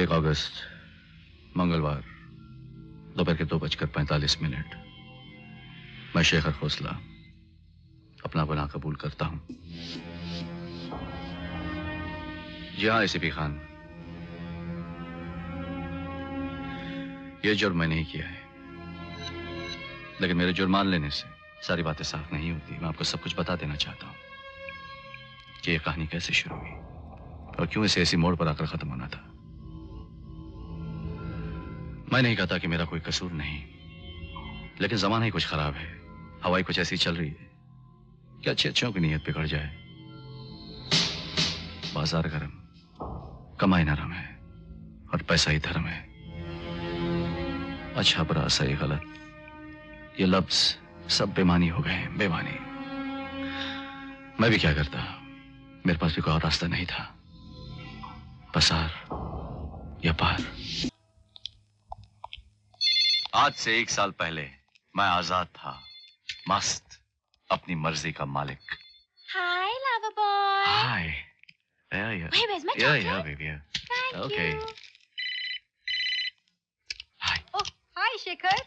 1 अगस्त मंगलवार दोपहर के 2:45 मैं शेखर खोसला अपना गुनाह कबूल करता हूं। जी हाँ एसीपी खान, यह जुर्म मैंने ही किया है, लेकिन मेरे जुर्म मान लेने से सारी बातें साफ नहीं होती। मैं आपको सब कुछ बता देना चाहता हूं कि यह कहानी कैसे शुरू हुई और क्यों इसे ऐसी मोड़ पर आकर खत्म होना था। मैं नहीं कहता कि मेरा कोई कसूर नहीं, लेकिन जमाना ही कुछ खराब है, हवाई कुछ ऐसी चल रही है कि अच्छे अच्छों की नीयत बिगड़ जाए। बाजार गरम, कमाई नरम है और पैसा ही धर्म है। अच्छा बुरा सही गलत, ये लफ्ज सब बेमानी हो गए, बेमानी। मैं भी क्या करता, मेरे पास भी कोई और रास्ता नहीं था, पसार या पार। आज से 1 साल पहले मैं आजाद था, मस्त, अपनी मर्जी का मालिक। Hi, lover boy. Hi. Yeah. Wait, where's my chocolate? Yeah, baby. Yeah. Thank Okay. you. Hi. Oh, hi, Shikhar.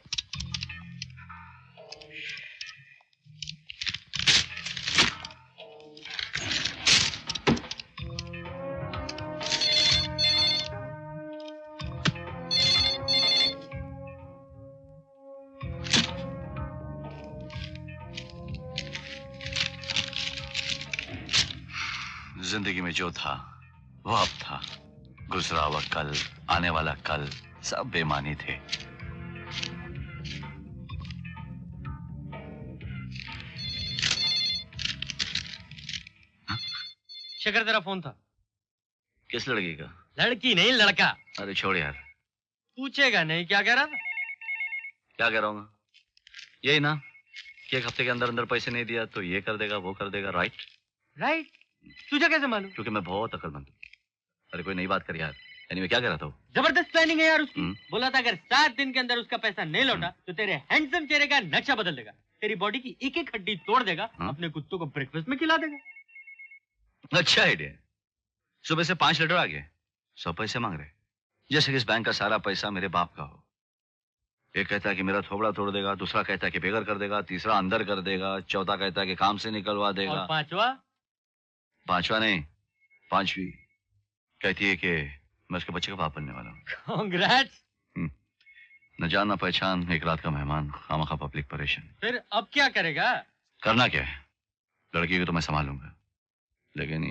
जिंदगी में जो था वो अब था, गुजरा हुआ कल, आने वाला कल, सब बेमानी थे। शेखर तेरा फोन था। किस लड़की का? लड़की नहीं लड़का। अरे छोड़ यार। पूछेगा नहीं क्या कह रहा था? क्या कह रहा हूँ? यही ना कि 1 हफ्ते के अंदर अंदर पैसे नहीं दिया तो ये कर देगा वो कर देगा। Right right. तुझे कैसे मालूम? क्योंकि मैं बहुत अक्लमंद हूँ। अरे कोई नई बात कर यार। एनीवे क्या कह रहा था? जबरदस्त प्लानिंग है यार उसकी। बोला था अगर 7 दिन के अंदर उसका पैसा नहीं लौटा तो तेरे हैंडसम चेहरे का नक्शा बदल देगा, तेरी बॉडी की एक एक हड्डी तोड़ देगा, अपने कुत्तों को ब्रेकफास्ट में खिला देगा। अच्छा आइडिया। सुबह से 5 लेटर आ गए, 100 पैसे मांग रहे, जैसे कि इस बैंक का सारा पैसा मेरे बाप का हो। एक कहता है कि मेरा थोबड़ा तोड़ देगा, दूसरा कहता है कि बेघर कर देगा, तीसरा अंदर कर देगा, चौथा कहता है कि काम से निकलवा देगा, और पांचवा नहीं, 5वीं कहती है कि मैं उसके बच्चे का बाप बनने वाला हूँ। कांग्रेट्स। न जान न पहचान, एक रात का मेहमान, खामखा पब्लिक परेशान। फिर अब क्या करेगा? करना क्या है, लड़की को तो मैं संभालूंगा, लेकिन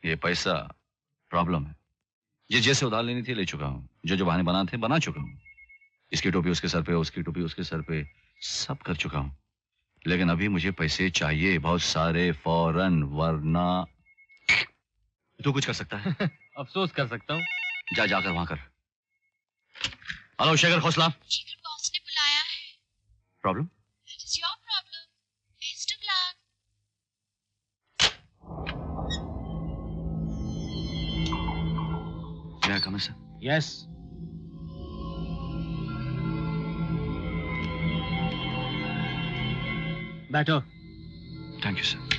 ये पैसा प्रॉब्लम है। ये जैसे उधार लेनी थी ले चुका हूँ, जो बहाने बनाने थे बना चुका हूँ। इसकी टोपी उसके सर पे, उसकी टोपी उसके सर पे, सब कर चुका हूँ। लेकिन अभी मुझे पैसे चाहिए, बहुत सारे, फौरन, वरना। तू कुछ कर सकता है? अफसोस कर सकता हूँ। जाकर वहां कर। हेलो शेखर खोसला। शेखर बॉस ने बुलाया है। Problem? That is your problem. Best of luck. May I come in, sir? Yes. बैठो। Thank you sir.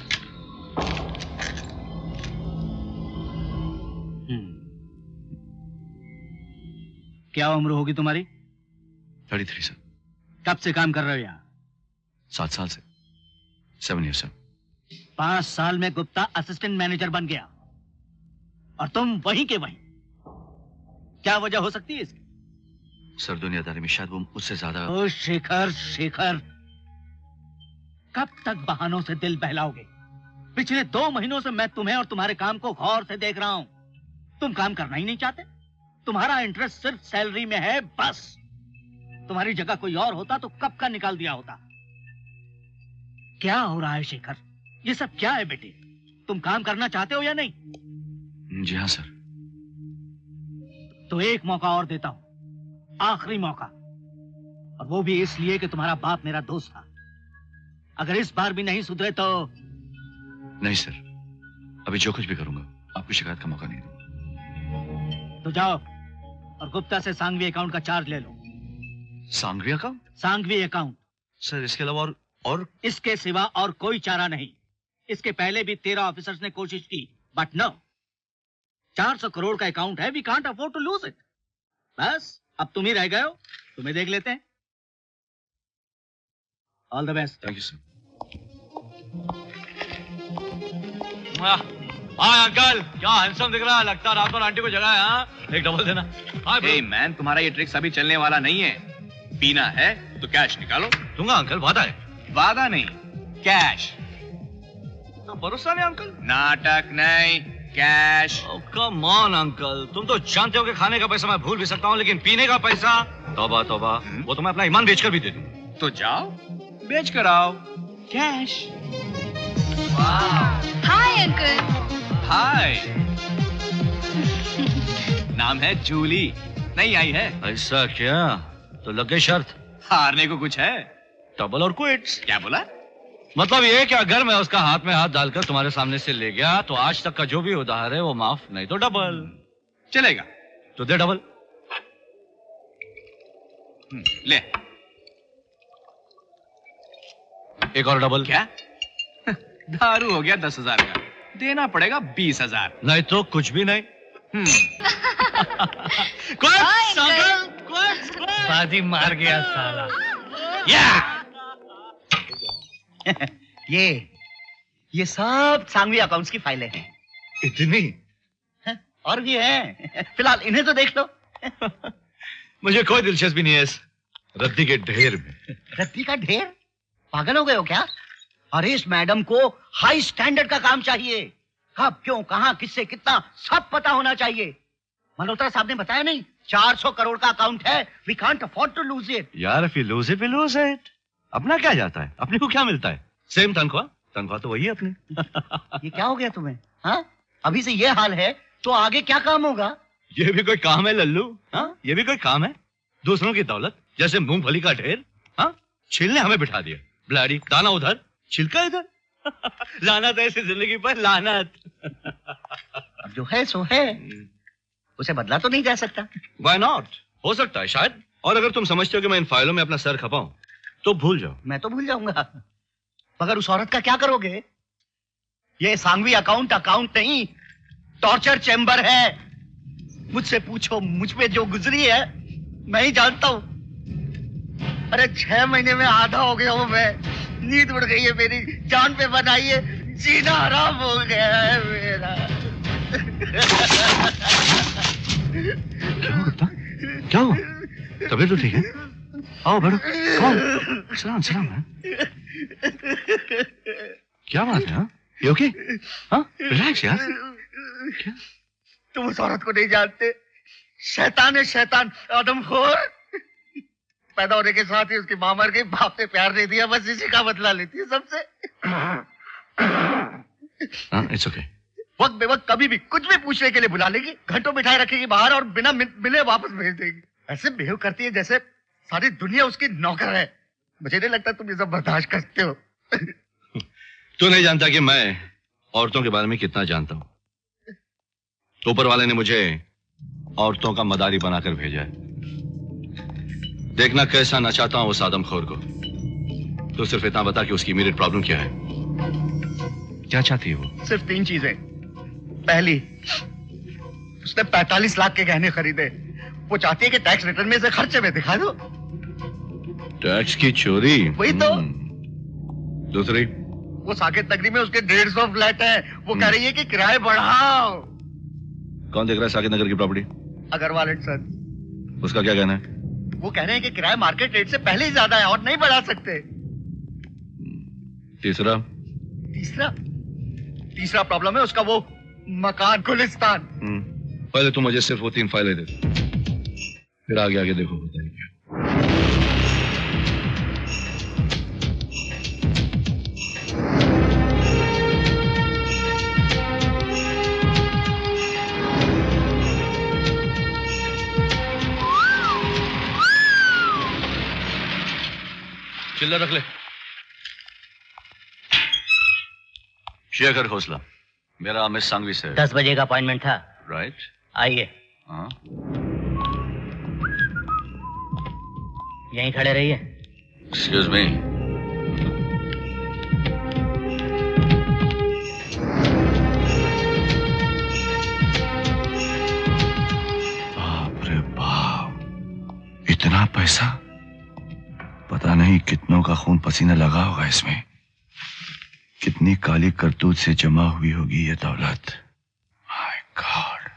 क्या उम्र होगी तुम्हारी? 33 सर। कब से काम कर रहे हो यहाँ? 7 साल से। 7 years सर। 5 साल में गुप्ता असिस्टेंट मैनेजर बन गया और तुम वहीं के वहीं। क्या वजह हो सकती है इसकी? सर दुनियादारी में शायद वो उससे ज्यादा। ओ शेखर, शेखर, कब तक बहानों से दिल बहलाओगे? पिछले 2 महीनों से मैं तुम्हें और तुम्हारे काम को गौर से देख रहा हूं। तुम काम करना ही नहीं चाहते। तुम्हारा इंटरेस्ट सिर्फ सैलरी में है, बस। तुम्हारी जगह कोई और होता तो कब का निकाल दिया होता। क्या हो रहा है शेखर? ये सब क्या है बेटे? तुम काम करना चाहते हो या नहीं? जी हाँ सर। तो एक मौका और देता हूं, आखिरी मौका, और वो भी इसलिए कि तुम्हारा बाप मेरा दोस्त था। अगर इस बार भी नहीं सुधरे तो। नहीं सर, अभी जो कुछ भी करूंगा आपको शिकायत का मौका नहीं दूंगा। तो जाओ और गुप्ता से सांघवी अकाउंट का चार्ज ले लो। Sanghvi account? Sanghvi account sir, इसके अलावा और इसके सिवा और कोई चारा नहीं। इसके पहले भी 13 ऑफिसर्स ने कोशिश की, बट नो। 400 करोड़ का अकाउंट है, we can't afford to lose it. बस अब तुम ही रह गए हो, तुम्हें देख लेते हैं। All the best. Thank you sir. हाँ अंकल, क्या हैंडसम दिख रहा है, लगता है रात को आंटी को जगह है। हाँ एक डबल देना। हे मैन, तुम्हारा ये ट्रिक्स अभी चलने वाला नहीं है। पीना है तो कैश निकालो। दूंगा अंकल, वादा है। वादा नहीं, कैश। भरोसा नहीं अंकल। नाटक नहीं, कैश। कम ऑन अंकल, तुम तो जानते हो कि खाने का पैसा मैं भूल भी सकता हूँ, लेकिन पीने का पैसा तौबा तौबा, वो तो मैं अपना ईमान बेचकर भी दे दूं। तो जाओ बेच कर आओ, कैश। Hi uncle. हाय। नाम है जूली, नहीं आई है। ऐसा क्या? तो लग गई शर्त। हारने को कुछ है? डबल और क्विट्स। क्या बोला? मतलब ये कि अगर मैं उसका हाथ में हाथ डालकर तुम्हारे सामने से ले गया तो आज तक का जो भी उधार है वो माफ, नहीं तो डबल। चलेगा तो दे डबल। ले। एक और डबल। क्या? दारू हो गया 10,000 का, देना पड़ेगा 20,000। नहीं तो कुछ भी नहीं। बाजी मार गया साला। ये सब सांघवी अकाउंट्स की फाइलें हैं। इतनी? और भी हैं। फिलहाल इन्हें तो देख लो। मुझे कोई दिलचस्पी नहीं है इस रद्दी के ढेर में। रद्दी का ढेर? पागल हो गए हो क्या? अरे इस मैडम को हाई स्टैंडर्ड का काम चाहिए। कब, क्यों, कहां, किससे, कितना, सब पता होना चाहिए। मल्होत्रा साहब ने बताया नहीं, 400 करोड़ का अकाउंट है। We can't afford to lose it. यार if you lose it, we lose it। अपना क्या जाता है, अपने को क्या मिलता है? सेम तनख्वाह, तनख्वाह तो वही है अपनी। ये क्या हो गया तुम्हें? हाँ, अभी से ये हाल है तो आगे क्या काम होगा? ये भी कोई काम है लल्लू? हाँ, ये भी कोई काम है? दूसरों की दौलत जैसे मूंगफली का ढेर। हाँ, छीलने हमें बिठा दिया। ब्लैडी, दाना उधर, छिलका इधर। लानत ऐसी जिंदगी पर, लानत। अब जो है सो है, उसे बदला तो नहीं जा सकता। Why not? हो सकता है शायद। और अगर तुम समझते हो कि मैं इन फाइलों में अपना सर खपाऊं तो भूल जाओ। मैं तो भूल जाऊंगा, मगर उस औरत का क्या करोगे? ये सांघवी अकाउंट नहीं, टॉर्चर चैम्बर है। मुझसे पूछो, मुझ पे जो गुजरी है मैं ही जानता हूँ। अरे 6 महीने में आधा हो गया हूँ मैं। नींद उड़ गई है मेरी, जान पे बनाई है, जीना हराम हो गया है मेरा। क्या हुआ? तबीयत तो ठीक है? आओ बैठो। कौन? सलाम सलाम है। क्या बात है? हाँ, ये ओके? हाँ, रिलैक्स यार। क्या? तुम उस औरत को नहीं जानते। शैतान है, शैतान, आदमखोर। पैदा होने के साथ ही उसकी मां मर गई, बाप ने प्यार नहीं दिया, बस इसी का बदला लेती है सबसे। It's okay. वक्त बेवक्त कभी भी कुछ भी पूछने के लिए बुला लेगी, घंटों बिठाए रखेगी बाहर और बिना मिले वापस भेज देगी। ऐसे बिहेव करती है जैसे सारी दुनिया उसकी नौकर है। मुझे नहीं लगता तुम ये सब बर्दाश्त करते हो। तू नहीं जानता कि मैं औरतों के बारे में कितना जानता हूं। ऊपर वाले ने मुझे औरतों का मदारी बनाकर भेजा है। देखना कैसा नचाता हूं उस आदमखोर को। तो सिर्फ इतना बता कि उसकी इमीडिएट प्रॉब्लम क्या है। क्या चाहती है वो? सिर्फ 3 चीजें। पहली, उसने 45 लाख के गहने खरीदे। वो चाहती है कि टैक्स रिटर्न में से खर्चे में दिखा दो। टैक्स की चोरी? वही तो। दूसरी, वो साकेत नगरी में उसके 150 फ्लैट है। वो कह रही है कि किराए बढ़ाओ। कौन देख रहा है साकेत नगर की प्रॉपर्टी? अग्रवाल एंड सन। उसका क्या कहना है? वो कह रहे हैं कि किराया मार्केट रेट से पहले ही ज्यादा है और नहीं बढ़ा सकते। तीसरा? तीसरा प्रॉब्लम है उसका वो मकान गुलिस्तान। पहले तुम मुझे सिर्फ वो 3 फाइलें दे, फिर आगे आगे देखो बताइए क्या। चिल्ला रख ले। शेखर खोसला, मेरा मिस सांघवी से 10 बजे का अपॉइंटमेंट था। राइट? आइए। हाँ, यहीं खड़े रहिए। Excuse me. बाप रे बाप, पैसा, पता नहीं कितनों का खून पसीना लगा होगा इसमें, कितनी काली करतूत से जमा हुई होगी ये दौलत। My God.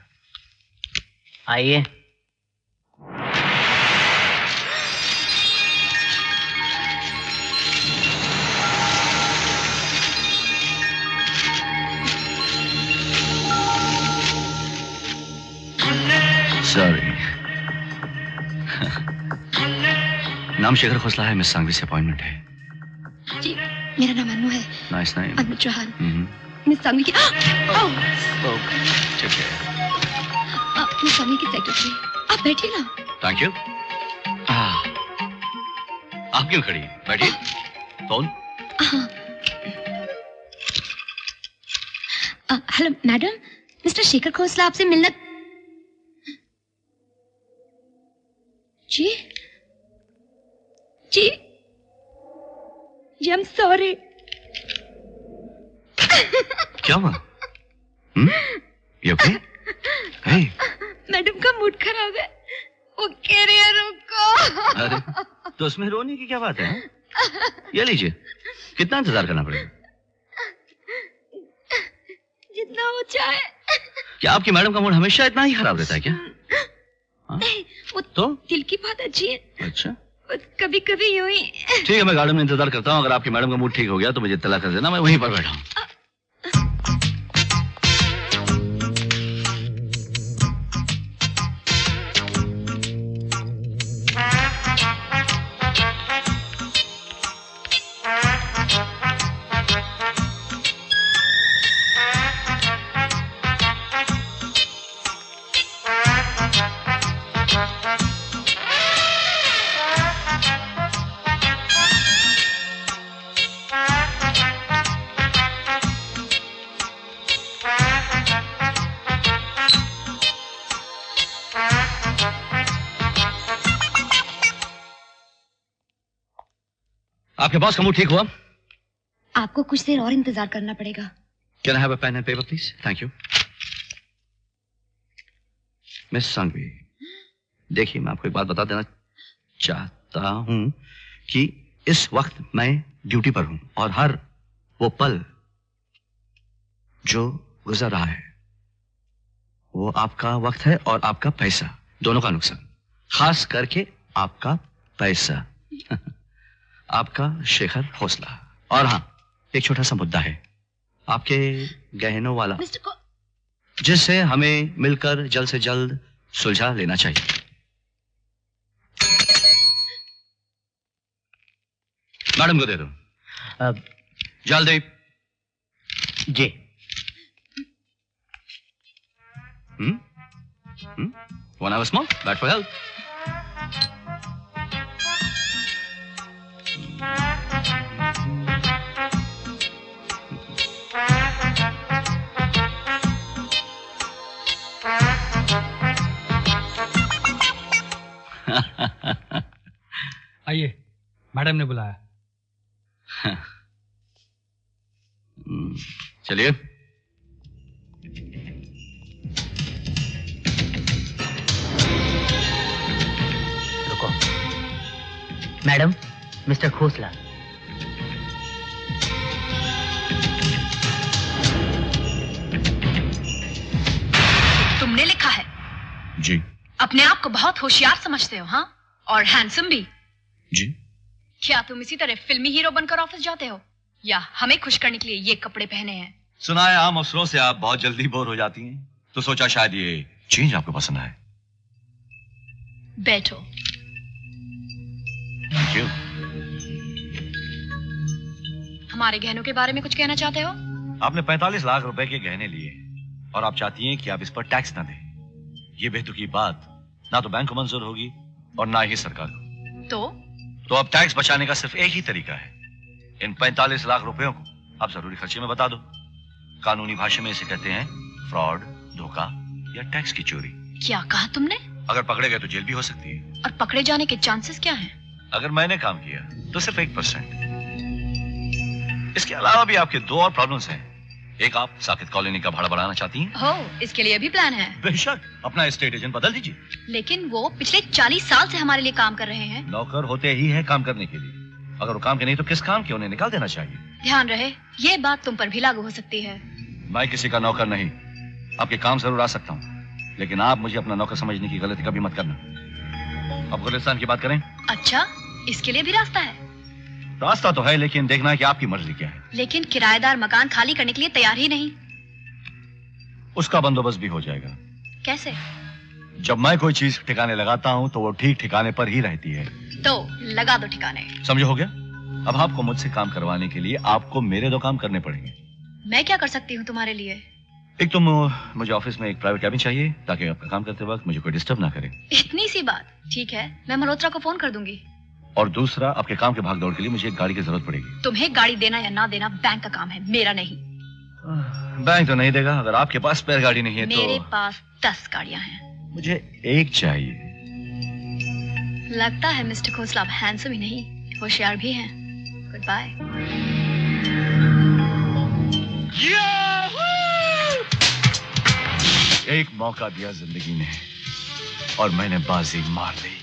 आइए। सॉरी। नाम शेखर खोसला है, मिस सांघवी से अपॉइंटमेंट है। जी, मेरा नाम अनु है। Nice name. Anu Chauhan. Miss Sanghvi की ठीक है। मिस सांघवी की सेक्रेटरी। आप बैठिए ना। Thank you. आप क्यों खड़ी? बैठिए। Phone. Hello madam, mister Shekhar Khosla आपसे मिलना। जी जी जी, आई एम सॉरी। क्या हुआ? You okay? Hey. मैडम का मूड खराब है, वो कह रही है रुको। अरे तो उसमें रोने की क्या बात है? ये लीजिए, कितना इंतजार करना पड़ेगा? जितना हो चाहे। क्या आपकी मैडम का मूड हमेशा इतना ही खराब रहता है क्या? नहीं, वो तो दिल की बात अच्छी है। अच्छा, कभी कभी यूं ही। ठीक है, मैं गार्डन में इंतजार करता हूँ। अगर आपकी मैडम का मूड ठीक हो गया तो मुझे इत्तला कर देना, मैं वहीं पर बैठा हूँ। आपके बॉस का मूड ठीक हुआ? आपको कुछ देर और इंतजार करना पड़ेगा। Can I have a pen and paper, please? Thank you. Miss Sanghvi, देखिए मैं आपको एक बात बता देना चाहता हूं कि इस वक्त मैं ड्यूटी पर हूं और हर वो पल जो गुजर रहा है वो आपका वक्त है और आपका पैसा, दोनों का नुकसान। खास करके आपका पैसा। आपका शेखर खोसला। और हाँ, एक छोटा सा मुद्दा है, आपके गहनों वाला, जिसे हमें मिलकर जल्द से जल्द सुलझा लेना चाहिए। मैडम को दे दो। जल्दी। जी। Want to have a smoke? Bad for health. आइए, मैडम ने बुलाया। चलिए। रुको। Madam, mister Khosla. तुमने लिखा है? जी। अपने आप को बहुत होशियार समझते हो, हाँ? और हैंडसम भी। जी। क्या तुम इसी तरह फिल्मी हीरो बनकर ऑफिस जाते हो या हमें खुश करने के लिए ये कपड़े पहने हैं? सुना है आम अफसरों से आप बहुत जल्दी बोर हो जाती हैं, तो सोचा शायद ये चेंज आपको पसंद आए। बैठो। Thank you. हमारे गहनों के बारे में कुछ कहना चाहते हो? आपने 45 लाख रुपए के गहने लिए और आप चाहती हैं कि आप इस पर टैक्स ना दें। ये बेतुकी बात ना तो बैंक को मंजूर होगी और ना ही सरकार को। तो अब टैक्स बचाने का सिर्फ एक ही तरीका है, इन 45 लाख रुपयों को आप जरूरी खर्चे में बता दो। कानूनी भाषा में इसे कहते हैं फ्रॉड, धोखा या टैक्स की चोरी। क्या कहा तुमने? अगर पकड़े गए तो जेल भी हो सकती है। और पकड़े जाने के चांसेस क्या हैं? अगर मैंने काम किया तो सिर्फ 1%। इसके अलावा भी आपके दो और प्रॉब्लम्स हैं। एक आप साकित कॉलोनी का भाड़ा बढ़ाना चाहती हैं? हो, इसके लिए भी प्लान है। बेशक, अपना एस्टेट एजेंट बदल दीजिए। लेकिन वो पिछले 40 साल से हमारे लिए काम कर रहे हैं। नौकर होते ही है काम करने के लिए। अगर वो काम के नहीं तो किस काम के, उन्हें निकाल देना चाहिए। ध्यान रहे, ये बात तुम पर भी लागू हो सकती है। मैं किसी का नौकर नहीं। आपके काम जरूर आ सकता हूँ, लेकिन आप मुझे अपना नौकर समझने की गलती कभी मत करना। अब गुलिस्तान की बात करें। अच्छा, इसके लिए भी रास्ता है? रास्ता तो है, लेकिन देखना है कि आपकी मर्जी क्या है। लेकिन किराएदार मकान खाली करने के लिए तैयार ही नहीं। उसका बंदोबस्त भी हो जाएगा। कैसे? जब मैं कोई चीज ठिकाने लगाता हूँ तो वो ठीक ठिकाने पर ही रहती है। तो लगा दो ठिकाने। समझो, हो गया? अब आपको मुझसे काम करवाने के लिए आपको मेरे 2 काम करने पड़ेंगे। मैं क्या कर सकती हूँ तुम्हारे लिए? एक तो मुझे ऑफिस में एक प्राइवेट कैबिन चाहिए, ताकि आपका काम करते वक्त मुझे कोई डिस्टर्ब ना करे। इतनी सी बात? ठीक है, मैं मल्होत्रा को फोन कर दूंगी। और दूसरा, आपके काम के भागदौड़ के लिए मुझे एक गाड़ी की जरूरत पड़ेगी। तुम्हें गाड़ी देना या ना देना बैंक का काम है, मेरा नहीं। बैंक तो नहीं देगा। अगर आपके पास स्पेयर गाड़ी नहीं है तो मेरे पास 10 गाड़ियां हैं। मुझे एक चाहिए। लगता है मिस्टर खोसला आप हैंडसम ही नहीं, होशियार भी हैं। Good bye. एक मौका दिया जिंदगी ने और मैंने बाजी मार ली।